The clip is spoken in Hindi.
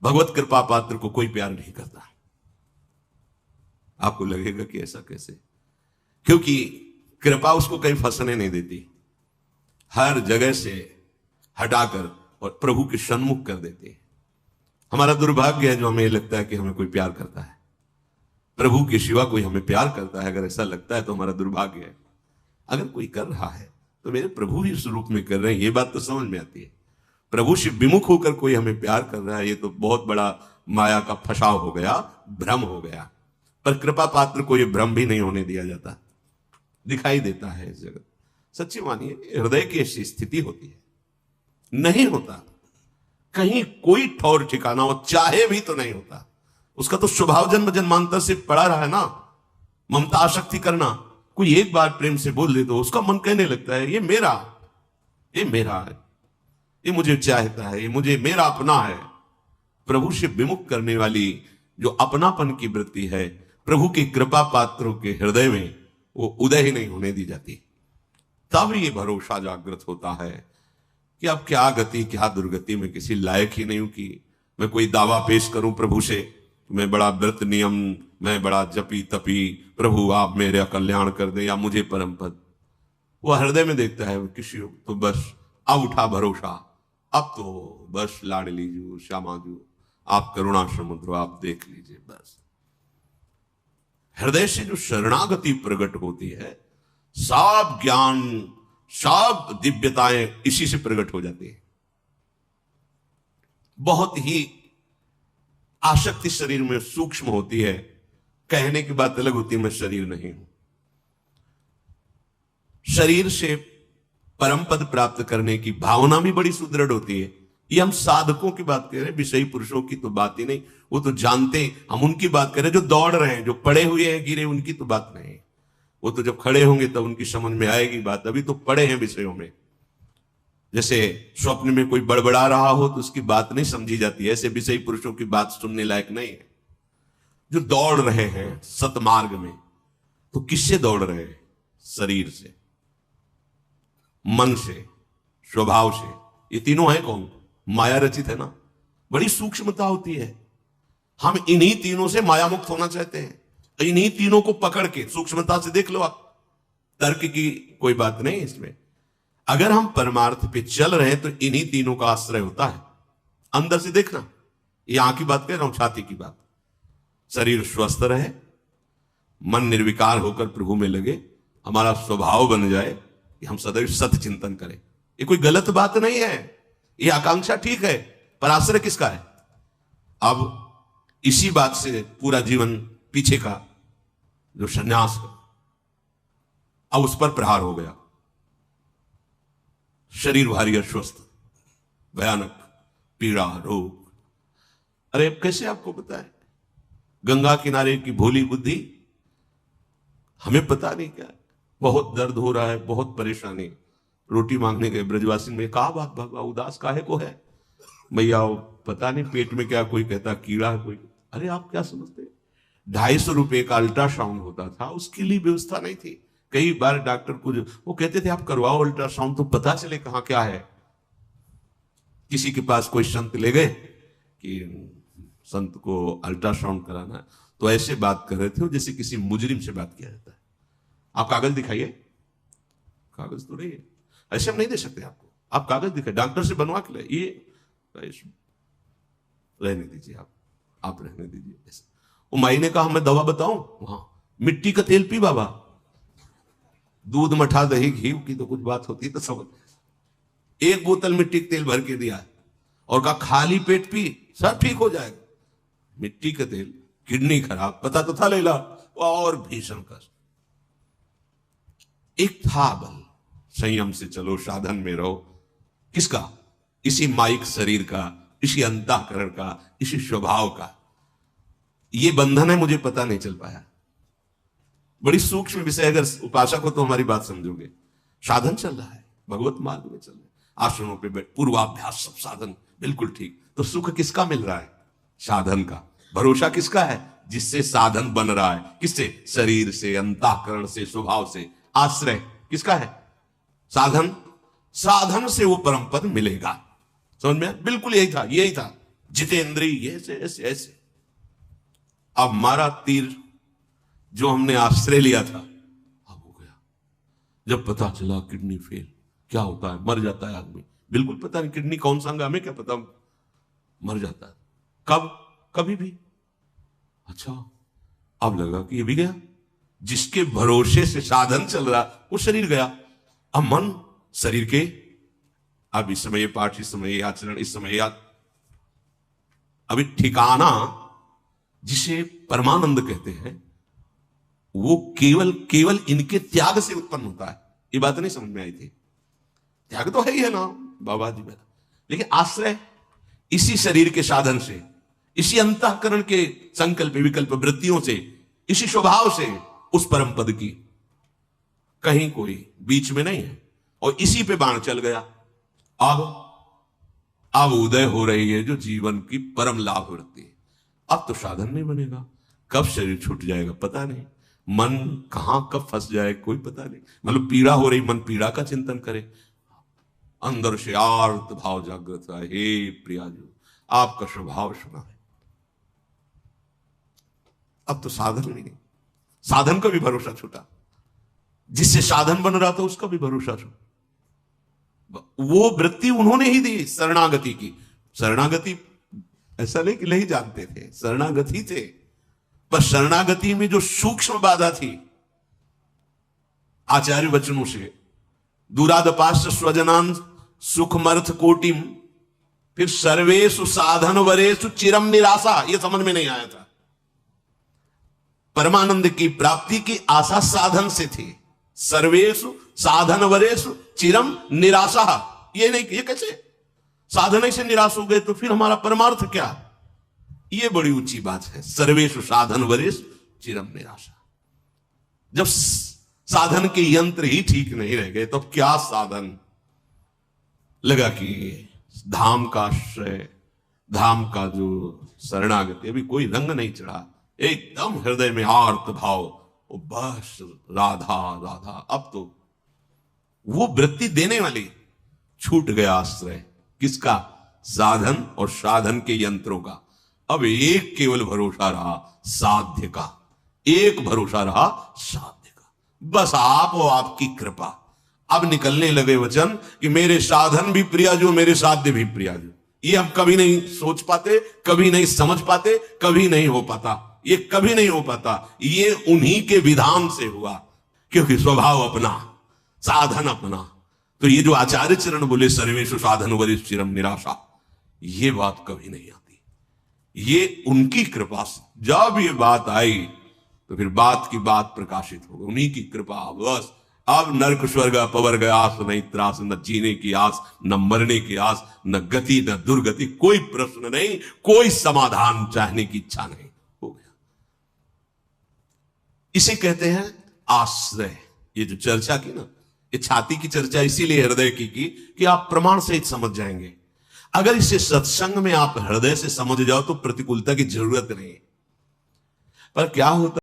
भगवत कृपा पात्र को कोई प्यार नहीं करता। आपको लगेगा कि ऐसा कैसे, क्योंकि कृपा उसको कहीं फंसने नहीं देती, हर जगह से हटाकर और प्रभु के सन्मुख कर देती है। हमारा दुर्भाग्य है जो हमें लगता है कि हमें कोई प्यार करता है, प्रभु के सिवा कोई हमें प्यार करता है। अगर ऐसा लगता है तो हमारा दुर्भाग्य है। अगर कोई कर रहा है तो मेरे प्रभु ही इस रूप में कर रहे हैं, ये बात तो समझ में आती है। प्रभु से विमुख होकर कोई हमें प्यार कर रहा है, ये तो बहुत बड़ा माया का फसाव हो गया, भ्रम हो गया। पर कृपा पात्र को यह भ्रम भी नहीं होने दिया जाता, दिखाई देता है इस जगत। सच्ची मानिए, हृदय की ऐसी स्थिति होती है, नहीं होता कहीं कोई ठौर ठिकाना हो, चाहे भी तो नहीं होता। उसका तो स्वभाव जन्म जन्मांतर से पड़ा रहा है ना, ममता आसक्ति करना। कोई एक बार प्रेम से बोल दे तो उसका मन कहने लगता है ये मेरा है, ये मुझे चाहता है, ये मुझे मेरा अपना है। प्रभु से विमुख करने वाली जो अपनापन की वृत्ति है, प्रभु की कृपा पात्रों के हृदय में वो उदय ही नहीं होने दी जाती। तब ये भरोसा जागृत होता है कि अब क्या गति क्या दुर्गति, में किसी लायक ही नहीं हूं कि मैं कोई दावा पेश करूं प्रभु से, मैं बड़ा व्रत नियम, मैं बड़ा जपी तपी, प्रभु आप मेरा कल्याण कर दे या मुझे परम पद। वो हृदय में देखता है किसी तो बस अब उठा भरोसा, अब तो बस लाडली जू श्यामा जू आप करुणा समुद्र आप देख लीजिए। बस हृदय से जो शरणागति प्रकट होती है, सब ज्ञान सब दिव्यताएं इसी से प्रकट हो जाती है। बहुत ही आसक्ति शरीर में सूक्ष्म होती है, कहने की बात अलग होती है, मैं शरीर नहीं हूं। शरीर से परम पद प्राप्त करने की भावना भी बड़ी सुदृढ़ होती है। ये हम साधकों की बात कर रहे हैं, विषयी पुरुषों की तो बात ही नहीं, वो तो जानते, हम उनकी बात कर रहे हैं जो दौड़ रहे हैं, जो पड़े हुए हैं गिरे, उनकी तो बात नहीं। वो तो जब खड़े होंगे तब उनकी समझ में आएगी बात, अभी तो पड़े हैं विषयों में। जैसे स्वप्न में कोई बड़बड़ा रहा हो तो उसकी बात नहीं समझी जाती, ऐसे विषयी पुरुषों की बात सुनने लायक नहीं है। जो दौड़ रहे हैं सतमार्ग में, तो किससे दौड़ रहे हैं? शरीर से, मन से, स्वभाव से। ये तीनों है कौन? माया रचित है ना। बड़ी सूक्ष्मता होती है। हम इन्हीं तीनों से माया मुक्त होना चाहते हैं, इन्हीं तीनों को पकड़ के सूक्ष्मता से देख लो आप। तर्क की कोई बात नहीं इसमें। अगर हम परमार्थ पे चल रहे हैं तो इन्हीं तीनों का आश्रय होता है। अंदर से देखना, यहां की बात कह रहा हूं, छाती की बात। शरीर स्वस्थ रहे, मन निर्विकार होकर प्रभु में लगे, हमारा स्वभाव बन जाए कि हम सदैव सत चिंतन करें। ये कोई गलत बात नहीं है, ये आकांक्षा ठीक है, पर आश्रय किसका है? अब इसी बात से पूरा जीवन पीछे का जो संन्यास है, अब उस पर प्रहार हो गया। शरीर भारी अस्वस्थ, भयानक पीड़ा, रोग। अरे अब कैसे आपको पता है? गंगा किनारे की भोली बुद्धि, हमें पता नहीं क्या, बहुत दर्द हो रहा है, बहुत परेशानी। रोटी मांगने गए ब्रजवासी में, कहा बात बाबा उदास काहे को है? भैया पता नहीं पेट में क्या, कोई कहता कीड़ा है कोई। अरे आप क्या समझते, 250 रुपए का अल्ट्रासाउंड होता था, उसके लिए व्यवस्था नहीं थी। कई बार डॉक्टर को वो कहते थे आप करवाओ अल्ट्रासाउंड तो पता चले कहां क्या है। किसी के पास कोई संत ले गए कि संत को अल्ट्रासाउंड कराना है, तो ऐसे बात कर रहे थे जैसे किसी मुजरिम से बात किया जाता है। आप कागज दिखाइए, कागज तो नहीं है, ऐसे हम नहीं दे सकते आपको, आप कागज दिखाइए, डॉक्टर से बनवा के लाइए। ये रहने दीजिए, आप रहने दीजिए। ऐसा वो माई ने कहा मैं दवा बताऊं, वहां मिट्टी का तेल पी बाबा, दूध मठा दही घी की तो कुछ बात होती है तो समझ। एक बोतल मिट्टी का तेल भर के दिया और कहा खाली पेट पी, सब ठीक हो जाएगा। मिट्टी का तेल, किडनी खराब, पता तो था लेला, और भीषण कष्ट। एक था बल, संयम से चलो, साधन में रहो। किसका? इसी माइक शरीर का, इसी अंतःकरण का, इसी स्वभाव का। ये बंधन है, मुझे पता नहीं चल पाया। बड़ी सूक्ष्म विषय, अगर उपासक हो तो हमारी बात समझोगे। साधन चल रहा है, भगवत मार्ग में चल रहा है, आश्रमों पे बैठ, पूर्वाभ्यास, सब साधन बिल्कुल ठीक। तो सुख किसका मिल रहा है? साधन का। भरोसा किसका है? जिससे साधन बन रहा है। किससे? शरीर से, अंतःकरण से, स्वभाव से। आश्रय किसका है? साधन। साधन से वो परम पद मिलेगा। समझ में? बिल्कुल यही था, यही था। जितेंद्रिय, ऐसे ऐसे ऐसे। अब मारा तीर, जो हमने आश्रय लिया था अब हो गया। जब पता चला किडनी फेल, क्या होता है, मर जाता है आदमी, बिल्कुल पता नहीं किडनी कौन सा अंग, हमें क्या पता, मर जाता है। कब? कभी भी। अच्छा, अब लगा कि ये भी गया, जिसके भरोसे से साधन चल रहा वो शरीर गया। अब मन शरीर के, अब इस समय ये पाठ, इस समय ये आचरण, इस समय याद, अभी ठिकाना जिसे परमानंद कहते हैं वो केवल केवल इनके त्याग से उत्पन्न होता है। ये बात नहीं समझ में आई थी? त्याग तो है ही है ना बाबा जी मेरा, लेकिन आश्रय इसी शरीर के साधन से, इसी अंतःकरण के संकल्प विकल्प वृत्तियों से, इसी स्वभाव से उस परम पद की, कहीं कोई बीच में नहीं है। और इसी पे बाण चल गया। अब उदय हो रही है जो जीवन की परम लाभ वृत्ति। अब तो साधन नहीं बनेगा, कब शरीर छूट जाएगा पता नहीं, मन कहां कब फंस जाए कोई पता नहीं। मतलब पीड़ा हो रही, मन पीड़ा का चिंतन करे, अंदर से आर्त भाव जागृत है, हे प्रियाजू आपका स्वभाव सुना है। अब तो साधन नहीं, साधन का भी भरोसा छूटा, जिससे साधन बन रहा था उसका भी भरोसा छूटा। वो वृत्ति उन्होंने ही दी शरणागति की। शरणागति ऐसा नहीं कि नहीं जानते थे, शरणागति थे, पर शरणागति में जो सूक्ष्म बाधा थी आचार्य वचनों से, दूरादपाश्च स्वजनान सुखमर्थ कोटिम, फिर सर्वेषु साधन वरेषु चिरम निराशा, यह समझ में नहीं आया था। परमानंद की प्राप्ति की आशा साधन से थी, सर्वेषु साधन वरेषु चिरम निराशा, ये नहीं, ये कैसे साधन से निराश हो गए तो फिर हमारा परमार्थ क्या? ये बड़ी ऊंची बात है, सर्वेषु साधन वरेषु चिरम निराशा। जब साधन के यंत्र ही ठीक नहीं रह गए तो क्या साधन? लगा कि धाम का आश्रय, धाम का जो शरणागति, अभी कोई रंग नहीं चढ़ा, एकदम हृदय में आर्त भाव, बस राधा राधा। अब तो वो वृत्ति देने वाली छूट गया आश्रय, किसका? साधन और साधन के यंत्रों का। अब एक केवल भरोसा रहा साध्य का, एक भरोसा रहा साध्य का, बस आप और आपकी कृपा। अब निकलने लगे वचन कि मेरे साधन भी प्रियाजू, मेरे साध्य भी प्रियाजू। ये हम कभी नहीं सोच पाते, कभी नहीं समझ पाते, कभी नहीं हो पाता, ये कभी नहीं हो पाता। ये उन्हीं के विधान से हुआ, क्योंकि स्वभाव अपना, साधन अपना। तो ये जो आचार्य चरण बोले सर्वेषु साधन वरेषु चिरम निराशा, ये बात कभी नहीं आती, ये उनकी कृपा से। जब ये बात आई तो फिर बात की बात प्रकाशित हो गई, उन्हीं की कृपा। बस अब नरक स्वर्ग अपवर्ग आस नहीं त्रास, न जीने की आस, न मरने की आस, न गति न दुर्गति, कोई प्रश्न नहीं, कोई समाधान चाहने की इच्छा नहीं, हो गया। इसे कहते हैं आश्रय। ये जो चर्चा की ना, ये छाती की चर्चा इसीलिए हृदय की कि आप प्रमाण सहित समझ जाएंगे। अगर इसे सत्संग में आप हृदय से समझ जाओ तो प्रतिकूलता की जरूरत नहीं। पर क्या होता